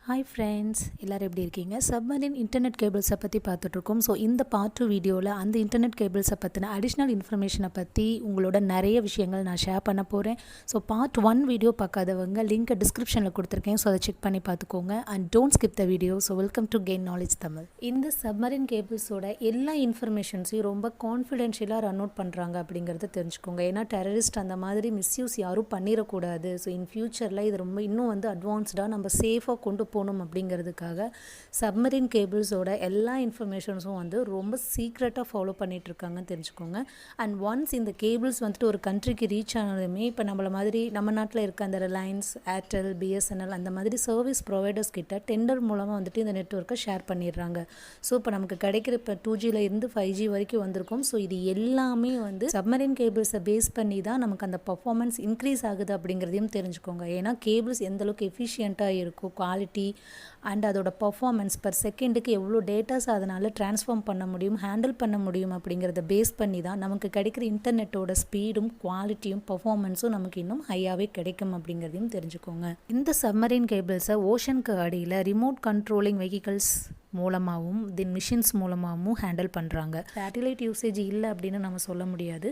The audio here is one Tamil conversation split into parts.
ஹாய் ஃப்ரெண்ட்ஸ், எல்லோரும் எப்படி இருக்கீங்க? சப்மரீன் இன்டர்நெட் கேபிள்ஸை பற்றி பார்த்துட்ருக்கோம். ஸோ இந்த பார்ட் 2 வீடியோவில் அந்த இன்டர்நெட் கேபிள்ஸை பற்றின அடிஷ்னல் இன்ஃபர்மேஷனை பற்றி உங்களோட நிறைய விஷயங்கள் நான் ஷேர் பண்ண போகிறேன். ஸோ பார்ட் 1 வீடியோ பார்க்காதவங்க லிங்க்கை டிஸ்கிரிப்ஷனில் கொடுத்துருக்கேன். ஸோ அதை செக் பண்ணி பார்த்துக்கோங்க. And don't skip the video. So welcome to gain knowledge Tamil. இந்த சப்மரீன் கேபிள்ஸோட எல்லா இன்ஃபர்மேஷன்ஸையும் ரொம்ப கான்ஃபிடென்ஷியலாக ரன் அவுட் பண்ணுறாங்க அப்படிங்கிறத தெரிஞ்சுக்கோங்க. ஏன்னா டெரரிஸ்ட் அந்த மாதிரி மிஸ்யூஸ் யாரும் பண்ணிடக்கூடாது. ஸோ இன் ஃபியூச்சரில் இது ரொம்ப இன்னும் அட்வான்ஸ்டாக நம்ம சேஃபாக கொண்டு போகணும் அப்படிங்கிறதுக்காக சப்மரீன் கேபிள்ஸோட எல்லா இன்ஃபர்மேஷன்ஸும் ரொம்ப சீக்ரெட்டாக ஃபாலோ பண்ணிகிட்ருக்காங்கன்னு தெரிஞ்சுக்கோங்க. அண்ட் ஒன்ஸ் இந்த கேபிள்ஸ் ஒரு கண்ட்ரிக்கு ரீச் ஆனதுமே இப்போ நம்மள மாதிரி நம்ம நாட்டில் இருக்க அந்த ரிலையன்ஸ், ஏர்டெல், பிஎஸ்என்எல் அந்த மாதிரி சர்வீஸ் ப்ரொவைடர்ஸ் கிட்ட டெண்டர் மூலமாக இந்த நெட்வொர்க்கை ஷேர் பண்ணிடுறாங்க. ஸோ இப்போ நமக்கு கிடைக்கிற இப்போ 2Gல இருந்து 5G வரைக்கும் வந்திருக்கும். ஸோ இது எல்லாமே சப்மரீன் கேபிள்ஸை பேஸ் பண்ணி தான் நமக்கு அந்த பர்ஃபார்மன்ஸ் இன்க்ரீஸ் ஆகுது அப்படிங்கிறதையும் தெரிஞ்சுக்கோங்க. ஏன்னா கேபிள்ஸ் எந்தளவுக்கு எஃபிஷியண்ட்டாக இருக்கும், குவாலிட்டி அண்ட் அதோட பர்ஃபார்மன்ஸ் பர் செகண்டுக்கு எவ்வளோ டேட்டாஸ் அதனால் ட்ரான்ஸ்ஃபார்ம் பண்ண முடியும், ஹேண்டில் பண்ண முடியும் அப்படிங்கிறத பேஸ் பண்ணி தான் நமக்கு கிடைக்கிற இன்டர்நெட்டோட ஸ்பீடும் குவாலிட்டியும் பர்ஃபார்மன்ஸும் நமக்கு இன்னும் ஹையாகவே கிடைக்கும் அப்படிங்கிறதையும் தெரிஞ்சுக்கோங்க. இந்த சப்மரீன் கேபிள்ஸை ஓஷனுக்கு அடியில் ரிமோட் கண்ட்ரோலிங் வெஹிக்கல்ஸ் மூலமாகவும் மிஷின்ஸ் மூலமாகவும் ஹேண்டில் பண்ணுறாங்க. சேட்டிலைட் யூசேஜ் இல்லை அப்படின்னு நம்ம சொல்ல முடியாது.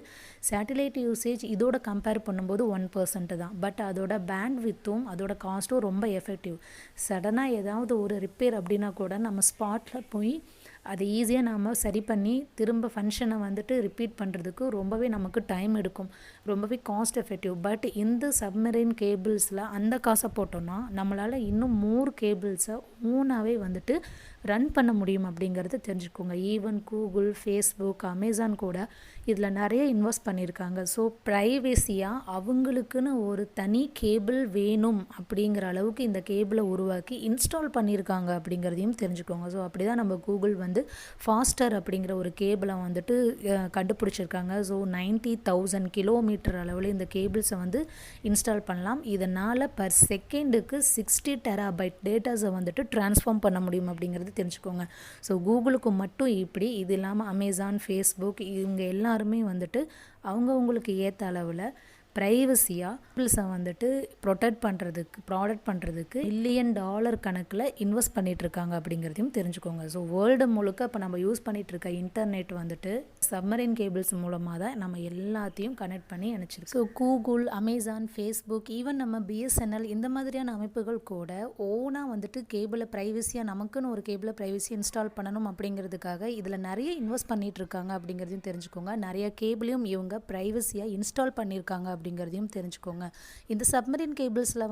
சேட்டிலைட் யூசேஜ் இதோட கம்பேர் பண்ணும்போது 1% தான். பட் அதோட பேண்ட் வித்தும் அதோட காஸ்ட்டும் ரொம்ப எஃபெக்டிவ். சடனாக ஏதாவது ஒரு ரிப்பேர் அப்படின்னா கூட நம்ம ஸ்பாட்டில் போய் அதை ஈஸியாக நாம் சரி பண்ணி திரும்ப ஃபங்க்ஷனை ரிப்பீட் பண்ணுறதுக்கு ரொம்பவே நமக்கு டைம் எடுக்கும், ரொம்பவே காஸ்ட் எஃபெக்டிவ். பட் இந்த சப்மரீன் கேபிள்ஸில் அந்த காசை போட்டோன்னா நம்மளால் இன்னும் மோர் கேபிள்ஸை ஓனாகவே ரன் பண்ண முடியும் அப்படிங்கிறது தெரிஞ்சுக்கோங்க. ஈவன் கூகுள், ஃபேஸ்புக், அமேசான் கூட இதில் நிறைய இன்வெஸ்ட் பண்ணியிருக்காங்க. ஸோ ப்ரைவேசியாக அவங்களுக்குன்னு ஒரு தனி கேபிள் வேணும் அப்படிங்கிற அளவுக்கு இந்த கேபிளை உருவாக்கி இன்ஸ்டால் பண்ணியிருக்காங்க அப்படிங்கிறதையும் தெரிஞ்சுக்கோங்க. ஸோ அப்படி தான் நம்ம கூகுள் ஃபாஸ்டர் அப்படிங்கிற ஒரு கேபிளை கண்டுபிடிச்சிருக்காங்க. ஸோ 90,000 கிலோமீட்டர் அளவில் இந்த கேபிள்ஸை இன்ஸ்டால் பண்ணலாம். இதனால் பர் செகண்டுக்கு 60 டெராபைட் டேட்டாஸை ட்ரான்ஸ்ஃபார்ம் பண்ண முடியும் அப்படிங்கிறது தெரிஞ்சுக்கோங்க. ஸோ கூகுளுக்கு மட்டும் இப்படி, இது இல்லாமல் அமேசான், ஃபேஸ்புக் இவங்க எல்லாருமே அவங்களுக்கு ஏற்ற அளவில் ப்ரைவசியாக கேபிள்ஸை ப்ரொடெக்ட் பண்ணுறதுக்கு $1 கணக்கில் இன்வெஸ்ட் பண்ணிகிட்ருக்காங்க அப்படிங்கிறதையும் தெரிஞ்சுக்கோங்க. ஸோ வேர்ல்டு முழுக்க இப்போ நம்ம யூஸ் பண்ணிகிட்ருக்க இன்டர்நெட் சப்மரீன் கேபிள்ஸ் மூலமாக தான் நம்ம எல்லாத்தையும் கனெக்ட் பண்ணி அனுப்பிச்சிருக்கோம். So Google, Amazon, Facebook, even நம்ம பிஎஸ்என்எல் இந்த மாதிரியான அமைப்புகள் கூட ஓனாக கேபிளை ப்ரைவசியாக நமக்குன்னு ஒரு கேபிளை ப்ரைவசியாக இன்ஸ்டால் பண்ணணும் அப்படிங்கிறதுக்காக இதில் நிறைய இன்வெஸ்ட் பண்ணிகிட்ருக்காங்க அப்படிங்கிறதையும் தெரிஞ்சுக்கோங்க. நிறைய கேபிளையும் இவங்க ப்ரைவசியாக இன்ஸ்டால் பண்ணியிருக்காங்க அப்படிங்கிறதையும் தெரிஞ்சுக்கோங்க. இந்த சப்மரீன் கேபிள்ஸில்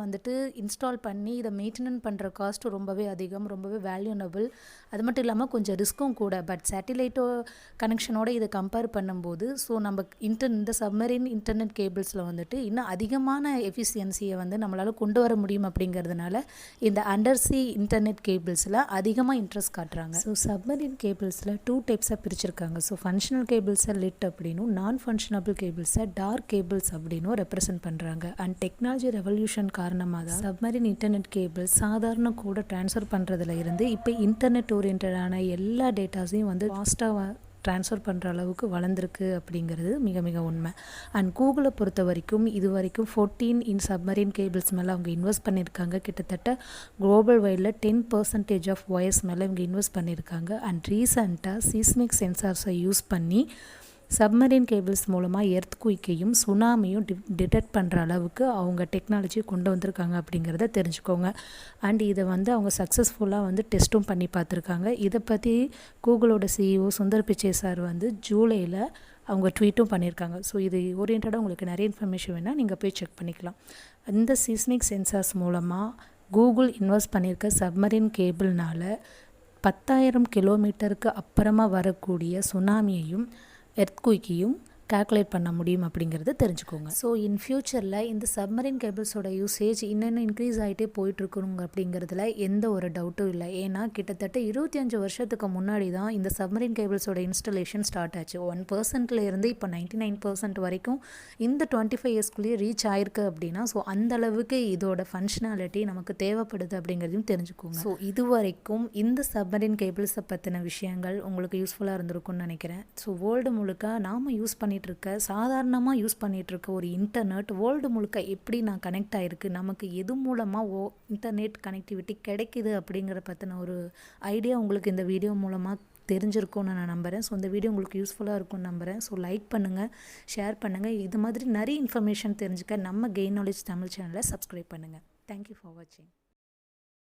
இன்ஸ்டால் பண்ணி இதை மெயின்டெனன் பண்ணுற காஸ்ட் ரொம்பவே அதிகம், ரொம்பவே வேல்யூனபிள். அது மட்டும் இல்லாமல் கொஞ்சம் ரிஸ்க்கும் கூட. பட் சேட்டிலைட்டோ கனெக்ஷனோட இதை கம்பேர் பண்ணும்போது ஸோ நம்ம இந்த சப்மரீன் இன்டர்நெட் கேபிள்ஸில் இன்னும் அதிகமான எஃபிஷியன்சியை நம்மளால் கொண்டு வர முடியும் அப்படிங்கிறதுனால இந்த அண்டர்சி இன்டர்நெட் கேபிள்ஸில் அதிகமாக இன்ட்ரெஸ்ட் காட்டுறாங்க. ஸோ சப்மரீன் கேபிள்ஸில் 2 டைப்ஸாக பிரிச்சிருக்காங்க. ஸோ ஃபங்க்ஷனல் கேபிள்ஸை லிட் அப்படின்னும், நான் ஃபங்க்ஷனபிள் கேபிள்ஸை டார்க் கேபிள்ஸ் அப்படின்னு ரெப்ரசென்ட் பண்ணுறாங்க. அண்ட் டெக்னாலஜி ரெவல்யூஷன் காரணமாக தான் சப்மரீன் இன்டர்நெட் கேபிள் சாதாரண கூட ட்ரான்ஸ்ஃபர் பண்ணுறதுல இருந்து இப்போ இன்டர்நெட் ஓரியன்டான எல்லா டேட்டாஸையும் ஃபாஸ்ட்டாக ட்ரான்ஸ்ஃபர் பண்ணுற அளவுக்கு வளர்ந்துருக்கு அப்படிங்கிறது மிக மிக உண்மை. அண்ட் கூகுளை பொறுத்த வரைக்கும் இது வரைக்கும் 14 சப்மரீன் கேபிள்ஸ் மேலே அவங்க இன்வெஸ்ட் பண்ணியிருக்காங்க. கிட்டத்தட்ட குளோபல் வைடில் 10% ஆஃப் ஒயர்ஸ் மேலே இவங்க இன்வெஸ்ட் பண்ணியிருக்காங்க. அண்ட் ரீசெண்டாக சீஸ்மிக் சென்சார்ஸை யூஸ் பண்ணி சப்மரீன் கேபிள்ஸ் மூலமாக எர்த்குயிக்கையும் சுனாமியும் டிடெக்ட் பண்ணுற அளவுக்கு அவங்க டெக்னாலஜியை கொண்டு வந்திருக்காங்க அப்படிங்கிறத தெரிஞ்சுக்கோங்க. அண்ட் இதை அவங்க சக்ஸஸ்ஃபுல்லாக டெஸ்ட்டும் பண்ணி பார்த்துருக்காங்க. இதை பற்றி கூகுளோட CEO சுந்தர் பிச்சை சார் ஜூலையில் அவங்க ட்வீட்டும் பண்ணியிருக்காங்க. ஸோ இது ஓரியன்டாக உங்களுக்கு நிறைய இன்ஃபர்மேஷன் வேணால் நீங்கள் போய் செக் பண்ணிக்கலாம். இந்த சீஸ்மிக் சென்சார்ஸ் மூலமாக கூகுள் இன்வெஸ்ட் பண்ணியிருக்க சப்மரீன் கேபிள்னால் 10,000 கிலோமீட்டருக்கு அப்புறமா வரக்கூடிய சுனாமியையும் எர்த்குயிக்கையும் கால்குலேட் பண்ண முடியும் அப்படிங்கிறத தெரிஞ்சுக்கோங்க. ஸோ இன் ஃபியூச்சரில் இந்த சப்மரீன் கேபிள்ஸோட யூசேஜ் இன்னும் இன்க்ரீஸ் ஆகிட்டே போயிட்டுருக்குங்க அப்படிங்கிறதுல எந்த ஒரு டவுட்டும் இல்லை. ஏன்னா கிட்டத்தட்ட 25 வருஷத்துக்கு முன்னாடி தான் இந்த சப்மரீன் கேபிள்ஸோட இன்ஸ்டலேஷன் ஸ்டார்ட் ஆச்சு. 1% இருந்து இப்போ 99% வரைக்கும் இந்த 25 இயர்ஸ்குள்ளேயே ரீச் ஆயிருக்கு அப்படின்னா ஸோ அந்த அளவுக்கு இதோட ஃபங்க்ஷனாலிட்டி நமக்கு தேவைப்படுது அப்படிங்கிறதையும் தெரிஞ்சுக்கோங்க. ஸோ இது வரைக்கும் இந்த சப்மரீன் கேபிள்ஸை பற்றின விஷயங்கள் உங்களுக்கு யூஸ்ஃபுல்லாக இருந்திருக்கும்னு நினைக்கிறேன். ஸோ வேர்ல்டு முழுக்க நாம் யூஸ் பண்ணிட்டு பண்ணிகிட்ருக்க சாதாரணமாக யூஸ் பண்ணிகிட்ருக்க ஒரு இன்டர்நெட் வேர்ல்டு முழுக்க எப்படி நான் கனெக்ட் ஆகிருக்கு, நமக்கு எது மூலமாக இன்டர்நெட் கனெக்டிவிட்டி கிடைக்கிது அப்படிங்கிற பற்றின ஒரு ஐடியா உங்களுக்கு இந்த வீடியோ மூலமாக தெரிஞ்சிருக்கும்னு நான் நம்புகிறேன். ஸோ இந்த வீடியோ உங்களுக்கு யூஸ்ஃபுல்லாக இருக்கும்னு நம்புகிறேன். ஸோ லைக் பண்ணுங்கள், ஷேர் பண்ணுங்கள். இது மாதிரி நிறைய இன்ஃபர்மேஷன் தெரிஞ்சுக்க நம்ம கெயின் நாலேஜ் தமிழ் சேனலை சப்ஸ்கிரைப் பண்ணுங்கள். தேங்க்யூ ஃபார் வாட்சிங்.